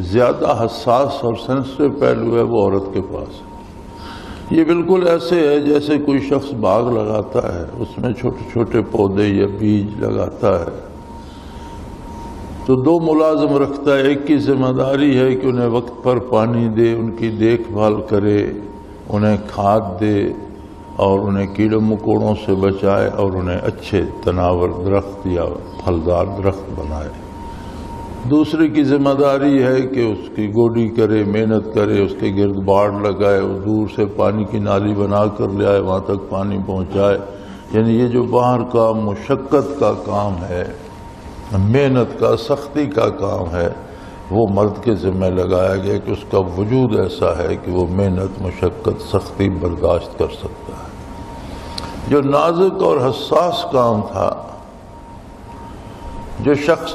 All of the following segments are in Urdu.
زیادہ حساس اور سینسٹیو پہلو ہے وہ عورت کے پاس ہے۔ یہ بالکل ایسے ہے جیسے کوئی شخص باغ لگاتا ہے، اس میں چھوٹے چھوٹے پودے یا بیج لگاتا ہے تو دو ملازم رکھتا ہے، ایک کی ذمہ داری ہے کہ انہیں وقت پر پانی دے، ان کی دیکھ بھال کرے، انہیں کھاد دے اور انہیں کیڑے مکوڑوں سے بچائے اور انہیں اچھے تناور درخت یا پھلدار درخت بنائے۔ دوسرے کی ذمہ داری ہے کہ اس کی گوڈی کرے، محنت کرے، اس کے گرد باڑ لگائے، دور سے پانی کی نالی بنا کر لے آئے، وہاں تک پانی پہنچائے۔ یعنی یہ جو باہر کا مشقت کا کام ہے، محنت کا، سختی کا کام ہے، وہ مرد کے ذمہ لگایا گیا کہ اس کا وجود ایسا ہے کہ وہ محنت، مشقت، سختی برداشت کر سکتا ہے۔ جو نازک اور حساس کام تھا، جو شخص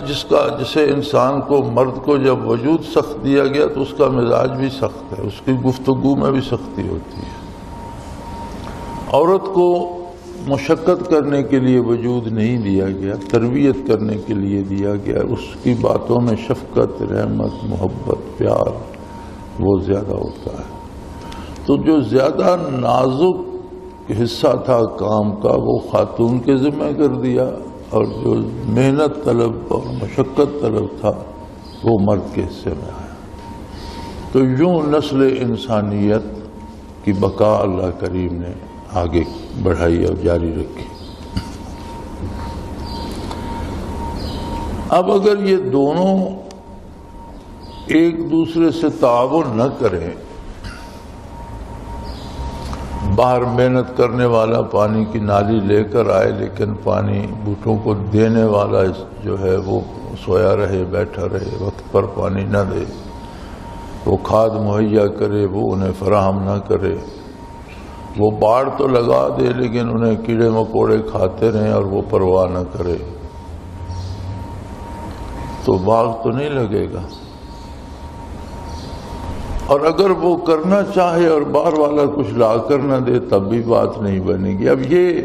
جسے انسان کو، مرد کو جب وجود سخت دیا گیا تو اس کا مزاج بھی سخت ہے، اس کی گفتگو میں بھی سختی ہوتی ہے۔ عورت کو مشقت کرنے کے لیے وجود نہیں دیا گیا، تربیت کرنے کے لیے دیا گیا۔ اس کی باتوں میں شفقت، رحمت، محبت، پیار وہ زیادہ ہوتا ہے۔ تو جو زیادہ نازک حصہ تھا کام کا وہ خاتون کے ذمہ کر دیا، اور جو محنت طلب اور مشقت طلب تھا وہ مرد کے حصے میں آیا۔ تو یوں نسل انسانیت کی بقا اللہ کریم نے آگے بڑھائی اور جاری رکھی۔ اب اگر یہ دونوں ایک دوسرے سے تعاون نہ کریں، باہر محنت کرنے والا پانی کی نالی لے کر آئے لیکن پانی بوٹوں کو دینے والا جو ہے وہ سویا رہے، بیٹھا رہے، وقت پر پانی نہ دے، وہ کھاد مہیا کرے وہ انہیں فراہم نہ کرے، وہ باڑ تو لگا دے لیکن انہیں کیڑے مکوڑے کھاتے رہیں اور وہ پرواہ نہ کرے، تو باغ تو نہیں لگے گا۔ اور اگر وہ کرنا چاہے اور باہر والا کچھ لا کر نہ دے تب بھی بات نہیں بنے گی۔ اب یہ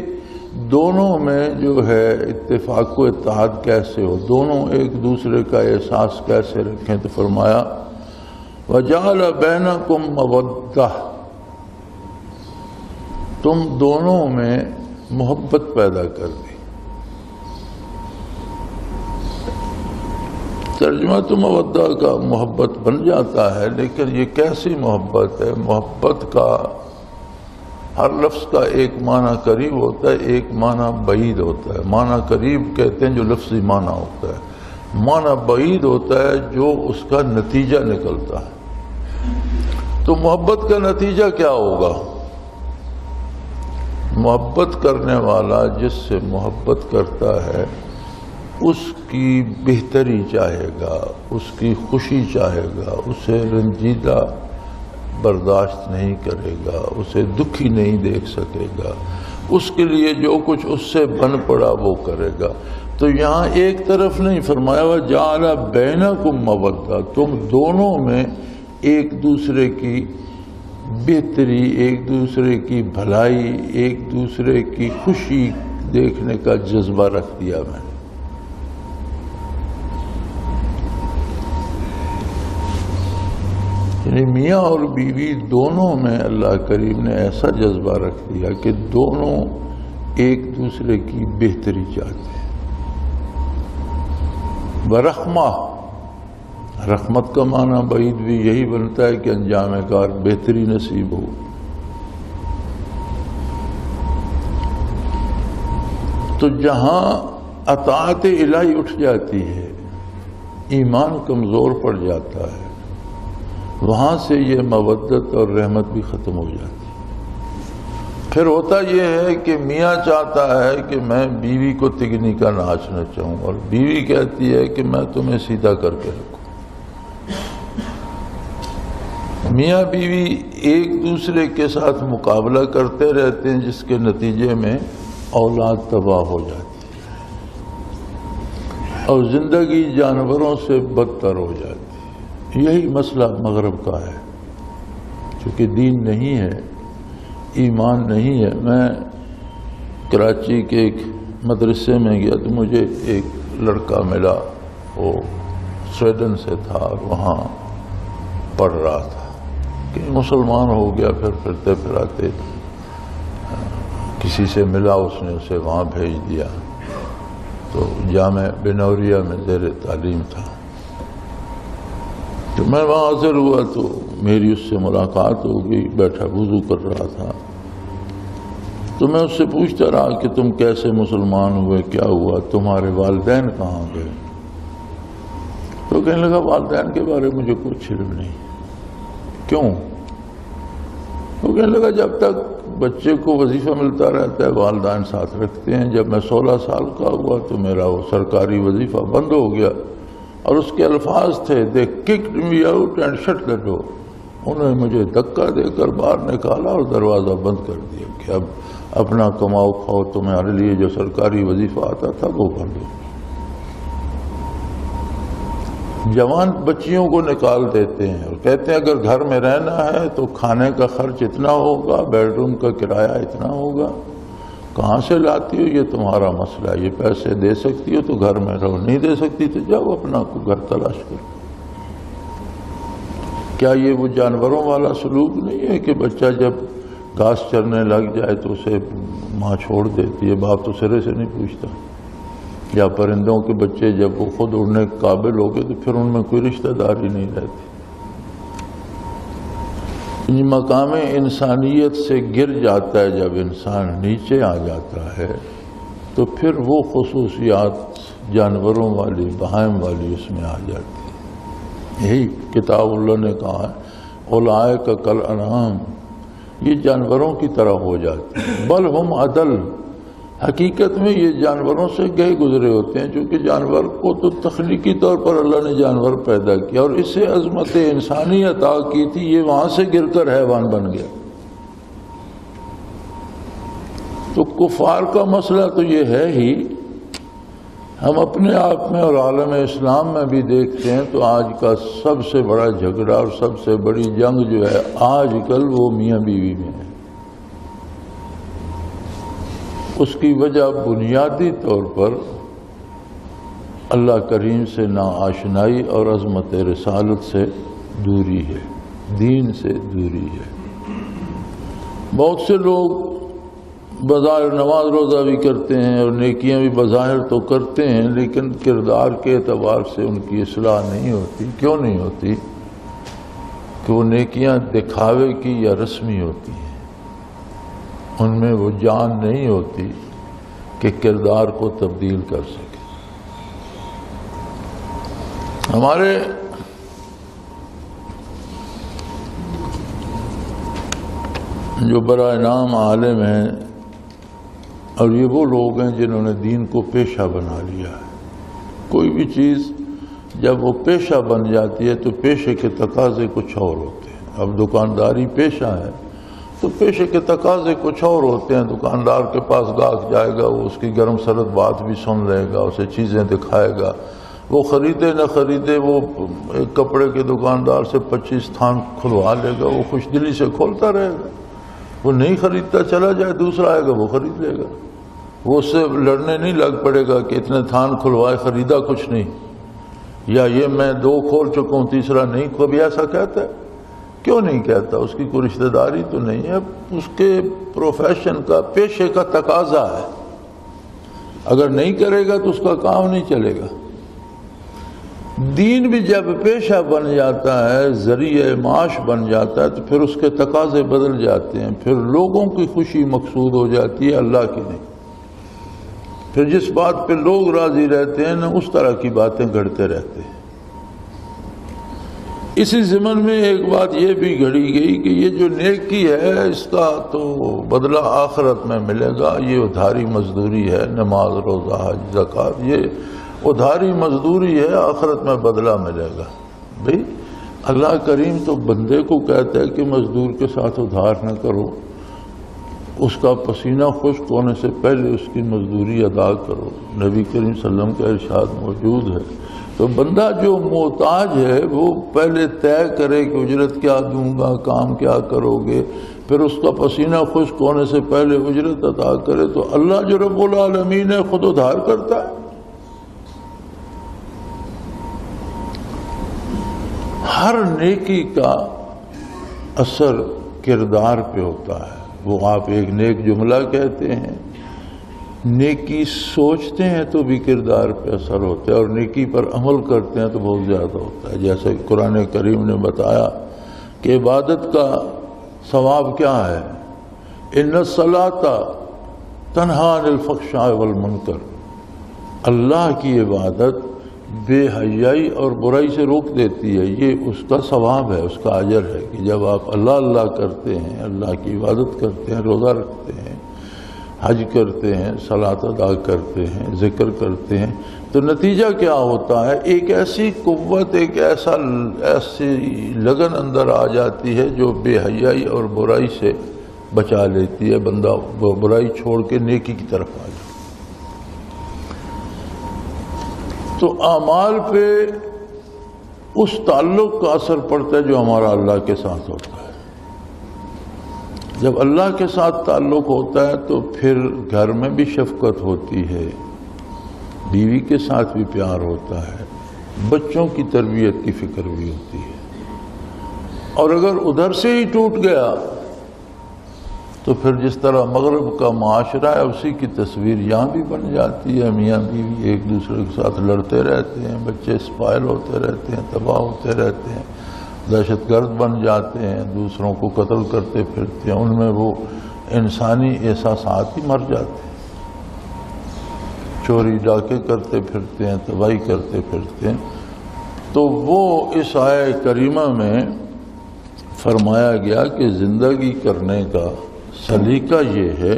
دونوں میں جو ہے اتفاق و اتحاد کیسے ہو، دونوں ایک دوسرے کا احساس کیسے رکھیں؟ تو فرمایا وَجَعَلَ بَيْنَكُمْ مَوَدَّةً، تم دونوں میں محبت پیدا کر دی۔ ترجمہ تو مودہ کا محبت بن جاتا ہے، لیکن یہ کیسی محبت ہے؟ محبت کا ہر لفظ کا ایک معنی قریب ہوتا ہے، ایک معنی بعید ہوتا ہے۔ معنی قریب کہتے ہیں جو لفظی معنی ہوتا ہے، معنی بعید ہوتا ہے جو اس کا نتیجہ نکلتا ہے۔ تو محبت کا نتیجہ کیا ہوگا؟ محبت کرنے والا جس سے محبت کرتا ہے اس کی بہتری چاہے گا، اس کی خوشی چاہے گا، اسے رنجیدہ برداشت نہیں کرے گا، اسے دکھی نہیں دیکھ سکے گا، اس کے لیے جو کچھ اس سے بن پڑا وہ کرے گا۔ تو یہاں ایک طرف نہیں فرمایا وَجَعَلَ بَيْنَكُمْ مَوَدَّةً، تم دونوں میں ایک دوسرے کی بہتری، ایک دوسرے کی بھلائی، ایک دوسرے کی خوشی دیکھنے کا جذبہ رکھ دیا میں نے۔ یعنی میاں اور بیوی دونوں میں اللہ کریم نے ایسا جذبہ رکھ دیا کہ دونوں ایک دوسرے کی بہتری چاہتے ہیں۔ برحمہ، رحمت کا معنی بعید بھی یہی بنتا ہے کہ انجام کار بہتری نصیب ہو۔ تو جہاں اطاعت الہی اٹھ جاتی ہے، ایمان کمزور پڑ جاتا ہے، وہاں سے یہ مودت اور رحمت بھی ختم ہو جاتی ہے۔ پھر ہوتا یہ ہے کہ میاں چاہتا ہے کہ میں بیوی کو تگنی کا ناچنا چاہوں، اور بیوی کہتی ہے کہ میں تمہیں سیدھا کر کے رکھوں۔ میاں بیوی ایک دوسرے کے ساتھ مقابلہ کرتے رہتے ہیں، جس کے نتیجے میں اولاد تباہ ہو جاتی ہے اور زندگی جانوروں سے بدتر ہو جاتی ہے۔ یہی مسئلہ مغرب کا ہے، چونکہ دین نہیں ہے، ایمان نہیں ہے۔ میں کراچی کے ایک مدرسے میں گیا تو مجھے ایک لڑکا ملا، وہ سویڈن سے تھا، اور وہاں پڑھ رہا تھا کہ مسلمان ہو گیا، پھر پھرتے پھراتے کسی سے ملا، اس نے اسے وہاں بھیج دیا، تو جامع بنوریہ میں زیر تعلیم تھا۔ تو میں وہاں حاضر ہوا تو میری اس سے ملاقات ہو گئی، بیٹھا وضو کر رہا تھا، تو میں اس سے پوچھتا رہا کہ تم کیسے مسلمان ہوئے، کیا ہوا، تمہارے والدین کہاں گئے؟ تو کہنے لگا والدین کے بارے میں مجھے کچھ علم نہیں۔ کیوں؟ تو کہنے لگا جب تک بچے کو وظیفہ ملتا رہتا ہے والدین ساتھ رکھتے ہیں، جب میں 16 سال کا ہوا تو میرا وہ سرکاری وظیفہ بند ہو گیا، اور اس کے الفاظ تھے "They kicked me out and shut the door"، انہوں نے مجھے دھکا دے کر باہر نکالا اور دروازہ بند کر دیا کہ اب اپنا کماؤ کھاؤ، تمہارے لیے جو سرکاری وظیفہ آتا تھا وہ بند ہو۔ جوان بچیوں کو نکال دیتے ہیں اور کہتے ہیں اگر گھر میں رہنا ہے تو کھانے کا خرچ اتنا ہوگا، بیڈ روم کا کرایہ اتنا ہوگا، کہاں سے لاتی ہو یہ تمہارا مسئلہ ہے، یہ پیسے دے سکتی ہو تو گھر میں رہو، نہیں دے سکتی تو جاؤ اپنا کو گھر تلاش کرو۔ کیا یہ وہ جانوروں والا سلوک نہیں ہے کہ بچہ جب گھاس چرنے لگ جائے تو اسے ماں چھوڑ دیتی ہے، باپ تو سرے سے نہیں پوچھتا؟ یا پرندوں کے بچے جب وہ خود اڑنے کے قابل ہو گئے تو پھر ان میں کوئی رشتہ داری نہیں رہتی۔ مقام انسانیت سے گر جاتا ہے جب انسان نیچے آ جاتا ہے تو پھر وہ خصوصیات جانوروں والی، بہائم والی اس میں آ جاتی ہے۔ یہی کتاب اللہ نے کہا ہے اولئک کالانعام، یہ جانوروں کی طرح ہو جاتی ہے، بل ہم اضل، حقیقت میں یہ جانوروں سے گئے گزرے ہوتے ہیں، چونکہ جانور کو تو تخلیقی طور پر اللہ نے جانور پیدا کیا اور اسے عظمت انسانی عطا کی تھی، یہ وہاں سے گر کر حیوان بن گیا۔ تو کفار کا مسئلہ تو یہ ہے ہی، ہم اپنے آپ میں اور عالم اسلام میں بھی دیکھتے ہیں تو آج کا سب سے بڑا جھگڑا اور سب سے بڑی جنگ جو ہے آج کل وہ میاں بیوی میں ہے۔ اس کی وجہ بنیادی طور پر اللہ کریم سے ناآشنائی اور عظمت رسالت سے دوری ہے، دین سے دوری ہے۔ بہت سے لوگ بظاہر نماز روزہ بھی کرتے ہیں اور نیکیاں بھی بظاہر تو کرتے ہیں، لیکن کردار کے اعتبار سے ان کی اصلاح نہیں ہوتی۔ کیوں نہیں ہوتی؟ کہ وہ نیکیاں دکھاوے کی یا رسمی ہوتی ہیں، ان میں وہ جان نہیں ہوتی کہ کردار کو تبدیل کر سکے۔ ہمارے جو برائے نام عالم ہیں اور یہ وہ لوگ ہیں جنہوں نے دین کو پیشہ بنا لیا ہے، کوئی بھی چیز جب وہ پیشہ بن جاتی ہے تو پیشے کے تقاضے کچھ اور ہوتے ہیں۔ اب دکانداری پیشہ ہے تو پیشے کے تقاضے کچھ اور ہوتے ہیں، دکاندار کے پاس گاہک جائے گا، وہ اس کی گرم سرد بات بھی سن لے گا، اسے چیزیں دکھائے گا، وہ خریدے نہ خریدے، وہ ایک کپڑے کے دکاندار سے 25 تھان کھلوا لے گا، وہ خوش دلی سے کھولتا رہے گا، وہ نہیں خریدتا چلا جائے، دوسرا آئے گا وہ خرید لے گا، وہ اس سے لڑنے نہیں لگ پڑے گا کہ اتنے تھان کھلوائے خریدا کچھ نہیں، یا یہ میں 2 کھول چکا ہوں تیسرا نہیں، کبھی ایسا کہتا ہے؟ کیوں نہیں کہتا؟ اس کی کوئی رشتہ داری تو نہیں ہے، اس کے پروفیشن کا، پیشے کا تقاضا ہے، اگر نہیں کرے گا تو اس کا کام نہیں چلے گا۔ دین بھی جب پیشہ بن جاتا ہے، ذریعہ معاش بن جاتا ہے، تو پھر اس کے تقاضے بدل جاتے ہیں، پھر لوگوں کی خوشی مقصود ہو جاتی ہے، اللہ کی نہیں۔ پھر جس بات پہ لوگ راضی رہتے ہیں نا، اس طرح کی باتیں گھڑتے رہتے ہیں۔ اسی ضمن میں ایک بات یہ بھی گھڑی گئی کہ یہ جو نیکی ہے اس کا تو بدلہ آخرت میں ملے گا، یہ ادھاری مزدوری ہے، نماز روزہ حج زکوٰۃ، یہ ادھاری مزدوری ہے، آخرت میں بدلہ ملے گا۔ بھئی اللہ کریم تو بندے کو کہتا ہے کہ مزدور کے ساتھ ادھار نہ کرو، اس کا پسینہ خشک ہونے سے پہلے اس کی مزدوری ادا کرو، نبی کریم صلی اللہ علیہ وسلم کا ارشاد موجود ہے۔ تو بندہ جو محتاج ہے وہ پہلے طے کرے کہ اجرت کیا دوں گا، کام کیا کرو گے، پھر اس کا پسینہ خشک ہونے سے پہلے اجرت عطا کرے، تو اللہ جو رب العالمین ہے خود ادھار کرتا ہے۔ ہر نیکی کا اثر کردار پہ ہوتا ہے. وہ آپ ایک نیک جملہ کہتے ہیں، نیکی سوچتے ہیں تو بھی کردار پہ اثر ہوتا ہے، اور نیکی پر عمل کرتے ہیں تو بہت زیادہ ہوتا ہے. جیسے قرآن کریم نے بتایا کہ عبادت کا ثواب کیا ہے، ان الصلاۃ تنہی عن الفحشاء والمنکر. اللہ کی عبادت بے حیائی اور برائی سے روک دیتی ہے. یہ اس کا ثواب ہے، اس کا اجر ہے کہ جب آپ اللہ اللہ کرتے ہیں، اللہ کی عبادت کرتے ہیں، روزہ رکھتے ہیں، حج کرتے ہیں، صلاۃ ادا کرتے ہیں، ذکر کرتے ہیں، تو نتیجہ کیا ہوتا ہے؟ ایک ایسی قوت، ایک ایسی لگن اندر آ جاتی ہے جو بے حیائی اور برائی سے بچا لیتی ہے. بندہ برائی چھوڑ کے نیکی کی طرف آ جائے. تو اعمال پہ اس تعلق کا اثر پڑتا ہے جو ہمارا اللہ کے ساتھ ہوتا ہے. جب اللہ کے ساتھ تعلق ہوتا ہے تو پھر گھر میں بھی شفقت ہوتی ہے، بیوی کے ساتھ بھی پیار ہوتا ہے، بچوں کی تربیت کی فکر بھی ہوتی ہے. اور اگر ادھر سے ہی ٹوٹ گیا تو پھر جس طرح مغرب کا معاشرہ ہے اسی کی تصویر یہاں بھی بن جاتی ہے. میاں بیوی ایک دوسرے کے ساتھ لڑتے رہتے ہیں، بچے اسپائل ہوتے رہتے ہیں، تباہ ہوتے رہتے ہیں، دہشت گرد بن جاتے ہیں، دوسروں کو قتل کرتے پھرتے ہیں. ان میں وہ انسانی احساسات ہی مر جاتے ہیں. چوری ڈاکے کرتے پھرتے ہیں، تباہی کرتے پھرتے ہیں. تو وہ اس آیہ کریمہ میں فرمایا گیا کہ زندگی کرنے کا سلیقہ یہ ہے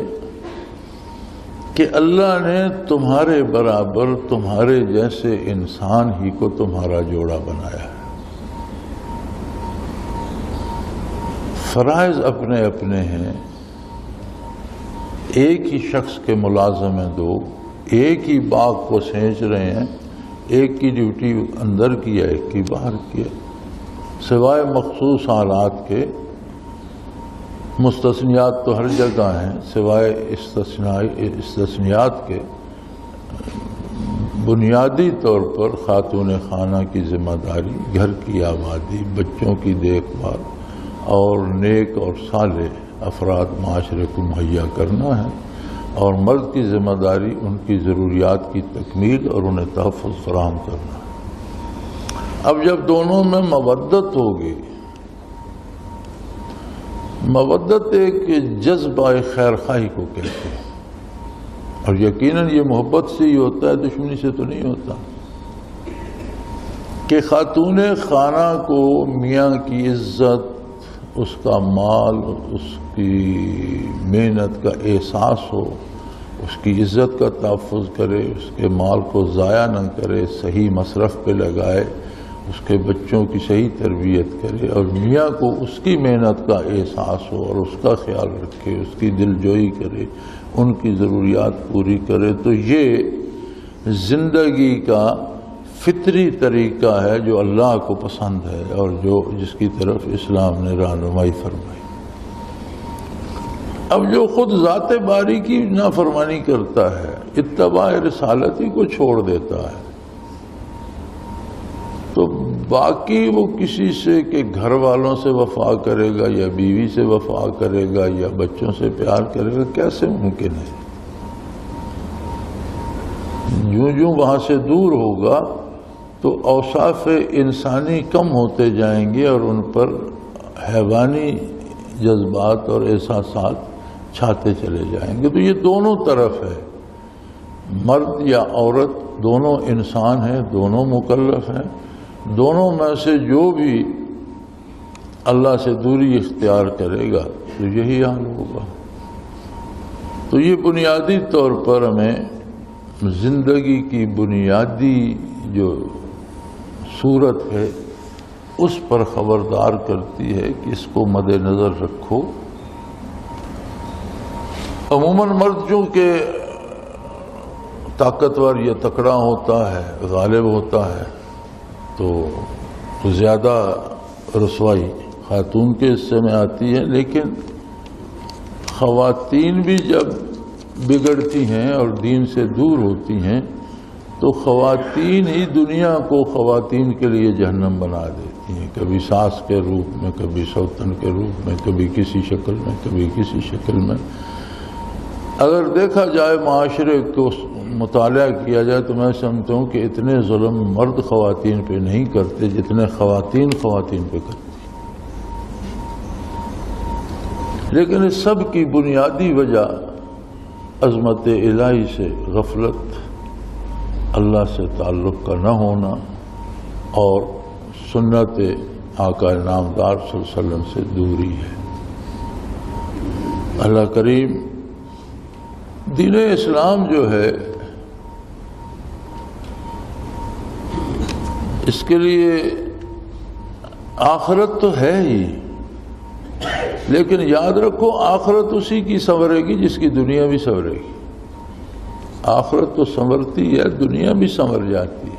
کہ اللہ نے تمہارے برابر تمہارے جیسے انسان ہی کو تمہارا جوڑا بنایا ہے. فرائض اپنے اپنے ہیں. ایک ہی شخص کے ملازم ہیں دو، ایک ہی باغ کو سینچ رہے ہیں، ایک کی ڈیوٹی اندر کی ہے، ایک کی باہر کی ہے. سوائے مخصوص حالات کے، مستثنیات تو ہر جگہ ہیں، سوائے استثنیات کے بنیادی طور پر خاتون خانہ کی ذمہ داری گھر کی آبادی، بچوں کی دیکھ بھال اور نیک اور صالح افراد معاشرے کو مہیا کرنا ہے، اور مرد کی ذمہ داری ان کی ضروریات کی تکمیل اور انہیں تحفظ فراہم کرنا ہے. اب جب دونوں میں مودت ہوگی، مودت ایک جذبہ خیر خواہی کو کہتے ہیں، اور یقیناً یہ محبت سے ہی ہوتا ہے، دشمنی سے تو نہیں ہوتا، کہ خاتون خانہ کو میاں کی عزت، اس کا مال، اس کی محنت کا احساس ہو، اس کی عزت کا تحفظ کرے، اس کے مال کو ضائع نہ کرے، صحیح مصرف پہ لگائے، اس کے بچوں کی صحیح تربیت کرے، اور میاں کو اس کی محنت کا احساس ہو اور اس کا خیال رکھے، اس کی دل جوئی کرے، ان کی ضروریات پوری کرے. تو یہ زندگی کا فطری طریقہ ہے جو اللہ کو پسند ہے اور جس کی طرف اسلام نے رہنمائی فرمائی. اب جو خود ذات باری کی نافرمانی کرتا ہے، اتباع رسالتی کو چھوڑ دیتا ہے، تو باقی وہ کسی سے کہ گھر والوں سے وفا کرے گا یا بیوی سے وفا کرے گا یا بچوں سے پیار کرے گا، کیسے ممکن ہے؟ جو وہاں سے دور ہوگا تو اوصاف انسانی کم ہوتے جائیں گے اور ان پر حیوانی جذبات اور احساسات چھاتے چلے جائیں گے. تو یہ دونوں طرف ہے، مرد یا عورت دونوں انسان ہیں، دونوں مکلف ہیں. دونوں میں سے جو بھی اللہ سے دوری اختیار کرے گا تو یہی حال ہوگا. تو یہ بنیادی طور پر ہمیں زندگی کی بنیادی جو صورت ہے اس پر خبردار کرتی ہے کہ اس کو مد نظر رکھو. عموماً مرد چونکہ طاقتور یا تکڑا ہوتا ہے، غالب ہوتا ہے، تو زیادہ رسوائی خاتون کے حصے میں آتی ہے. لیکن خواتین بھی جب بگڑتی ہیں اور دین سے دور ہوتی ہیں تو خواتین ہی دنیا کو خواتین کے لیے جہنم بنا دیتی ہوتی ہیں، کبھی ساس کے روپ میں، کبھی سوتن کے روپ میں، کبھی کسی شکل میں، کبھی کسی شکل میں۔ اگر دیکھا جائے معاشرے کو مطالعہ کیا جائے تو میں سمجھتا ہوں کہ اتنے ظلم مرد خواتین پہ نہیں کرتے جتنے خواتین پہ کرتی۔ لیکن اس سب کی بنیادی وجہ عظمت الہی سے غفلت، اللہ سے تعلق کا نہ ہونا اور سنت آقا نامدار صلی اللہ علیہ وسلم سے دوری ہے۔ اللہ کریم دین اسلام جو ہے اس کے لیے آخرت تو ہے ہی، لیکن یاد رکھو آخرت اسی کی سنورے گی جس کی دنیا بھی سنورے گی۔ آخرت تو سنورتی ہے، دنیا بھی سنور جاتی ہے،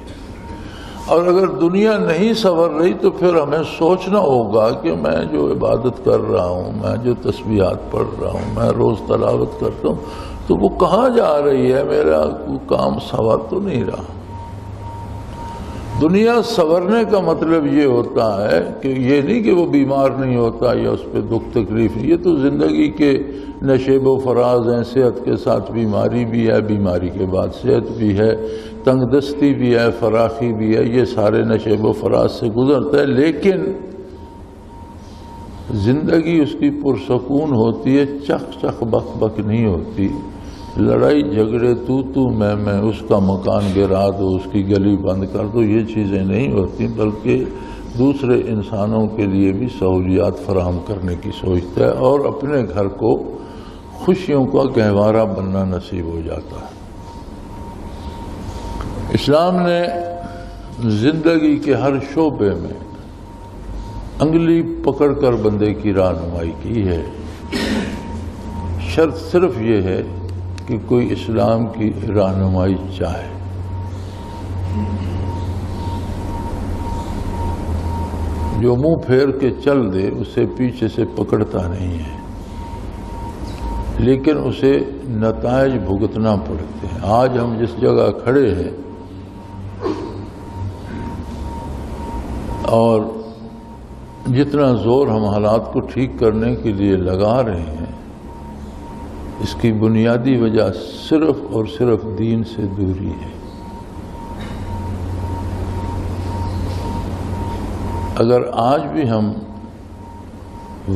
اور اگر دنیا نہیں سنور رہی تو پھر ہمیں سوچنا ہوگا کہ میں جو عبادت کر رہا ہوں، میں جو تسبیحات پڑھ رہا ہوں، میں روز تلاوت کرتا ہوں، تو وہ کہاں جا رہی ہے؟ میرا کام سنور تو نہیں رہا۔ دنیا سنورنے کا مطلب یہ ہوتا ہے کہ یہ نہیں کہ وہ بیمار نہیں ہوتا یا اس پہ دکھ تکلیف، یہ تو زندگی کے نشیب و فراز ہیں، صحت کے ساتھ بیماری بھی ہے، بیماری کے بعد صحت بھی ہے، تنگ دستی بھی ہے، فراخی بھی ہے، یہ سارے نشیب و فراز سے گزرتا ہے، لیکن زندگی اس کی پرسکون ہوتی ہے، چخ چخ بک بک نہیں ہوتی، لڑائی جھگڑے تو میں اس کا مکان گرا دو، اس کی گلی بند کر دو، یہ چیزیں نہیں ہوتی، بلکہ دوسرے انسانوں کے لیے بھی سہولیات فراہم کرنے کی سوچتا ہے اور اپنے گھر کو خوشیوں کا گہوارہ بننا نصیب ہو جاتا ہے۔ اسلام نے زندگی کے ہر شعبے میں انگلی پکڑ کر بندے کی رہنمائی کی ہے، شرط صرف یہ ہے کہ کوئی اسلام کی رہنمائی چاہے۔ جو منہ پھیر کے چل دے اسے پیچھے سے پکڑتا نہیں ہے، لیکن اسے نتائج بھگتنا پڑتے ہیں۔ آج ہم جس جگہ کھڑے ہیں اور جتنا زور ہم حالات کو ٹھیک کرنے کے لیے لگا رہے ہیں، اس کی بنیادی وجہ صرف اور صرف دین سے دوری ہے۔ اگر آج بھی ہم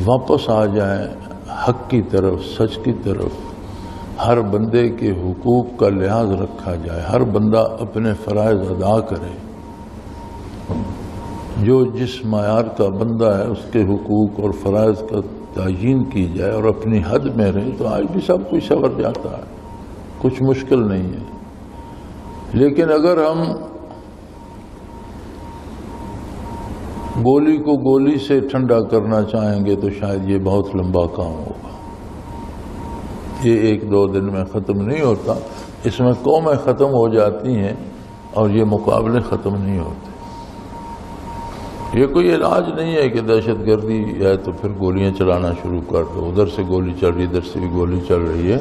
واپس آ جائیں حق کی طرف، سچ کی طرف، ہر بندے کے حقوق کا لحاظ رکھا جائے، ہر بندہ اپنے فرائض ادا کرے، جو جس معیار کا بندہ ہے اس کے حقوق اور فرائض کا تعیین کی جائے اور اپنی حد میں رہے، تو آج بھی سب کچھ سنور جاتا ہے، کچھ مشکل نہیں ہے۔ لیکن اگر ہم گولی کو گولی سے ٹھنڈا کرنا چاہیں گے تو شاید یہ بہت لمبا کام ہوگا، یہ ایک دو دن میں ختم نہیں ہوتا، اس میں قومیں ختم ہو جاتی ہیں اور یہ مقابلے ختم نہیں ہوتے۔ یہ کوئی علاج نہیں ہے کہ دہشت گردی ہے تو پھر گولیاں چلانا شروع کر دو، ادھر سے گولی چل رہی، ادھر سے بھی گولی چل رہی ہے۔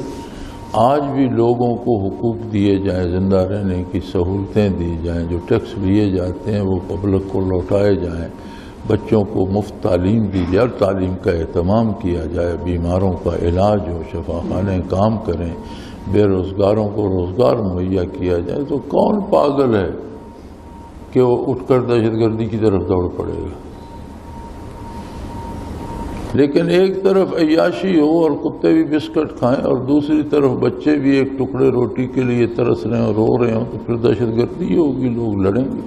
آج بھی لوگوں کو حقوق دیے جائیں، زندہ رہنے کی سہولتیں دی جائیں، جو ٹیکس لیے جاتے ہیں وہ پبلک کو لوٹائے جائیں، بچوں کو مفت تعلیم دی جائے اور تعلیم کا اہتمام کیا جائے، بیماروں کا علاج ہو، شفاخانے کام کریں، بے روزگاروں کو روزگار مہیا کیا جائے، تو کون پاگل ہے کہ وہ اٹھ کر دہشت گردی کی طرف دوڑ پڑے گا؟ لیکن ایک طرف عیاشی ہو اور کتے بھی بسکٹ کھائیں اور دوسری طرف بچے بھی ایک ٹکڑے روٹی کے لیے ترس رہے ہیں اور رو رہے ہوں، تو پھر دہشت گردی ہوگی، لوگ لڑیں گے۔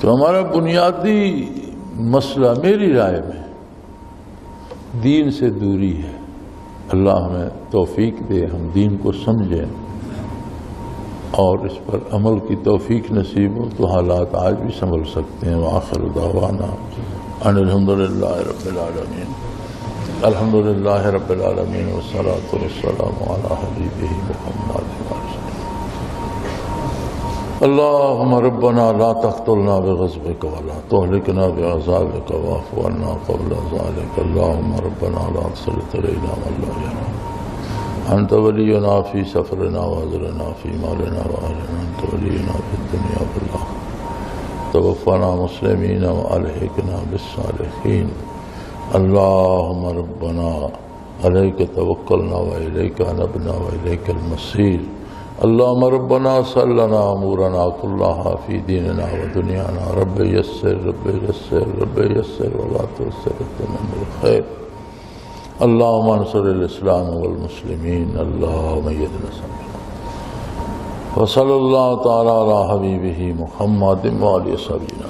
تو ہمارا بنیادی مسئلہ میری رائے میں دین سے دوری ہے۔ اللہ ہمیں توفیق دے، ہم دین کو سمجھیں اور اس پر عمل کی توفیق نصیب ہو تو حالات آج بھی سنبھل سکتے ہیں۔ وآخر دعوانا ان الحمدللہ رب العالمین، الحمدللہ رب العالمین، والصلاة والسلام علی حبیبہ محمد۔ اللہم ربنا لا تقتلنا بغضبک ولا تہلکنا بعذابک واعف عنا قبل ذلک، اللہم ربنا لا تسلط علینا من لا يرحمنا، انت ولینا فی سفرنا وحضرنا فی مالنا وآلنا، انت ولینا فی الدنیا والآخرہ، توفنا مسلمین والحقنا بالصالحین اللهم ربنا عليك توكلنا وإليك أنبنا وإليك المصير اللهم ربنا صل لنا أمورنا كلها في ديننا ودنيانا رب يسر رب يسر رب يسر ولا تعسر من الخير اللهم انصر الإسلام والمسلمين اللهم ايدنا سبحانه وصلى الله تعالى على حبيبه محمد وعلى آله وصحبه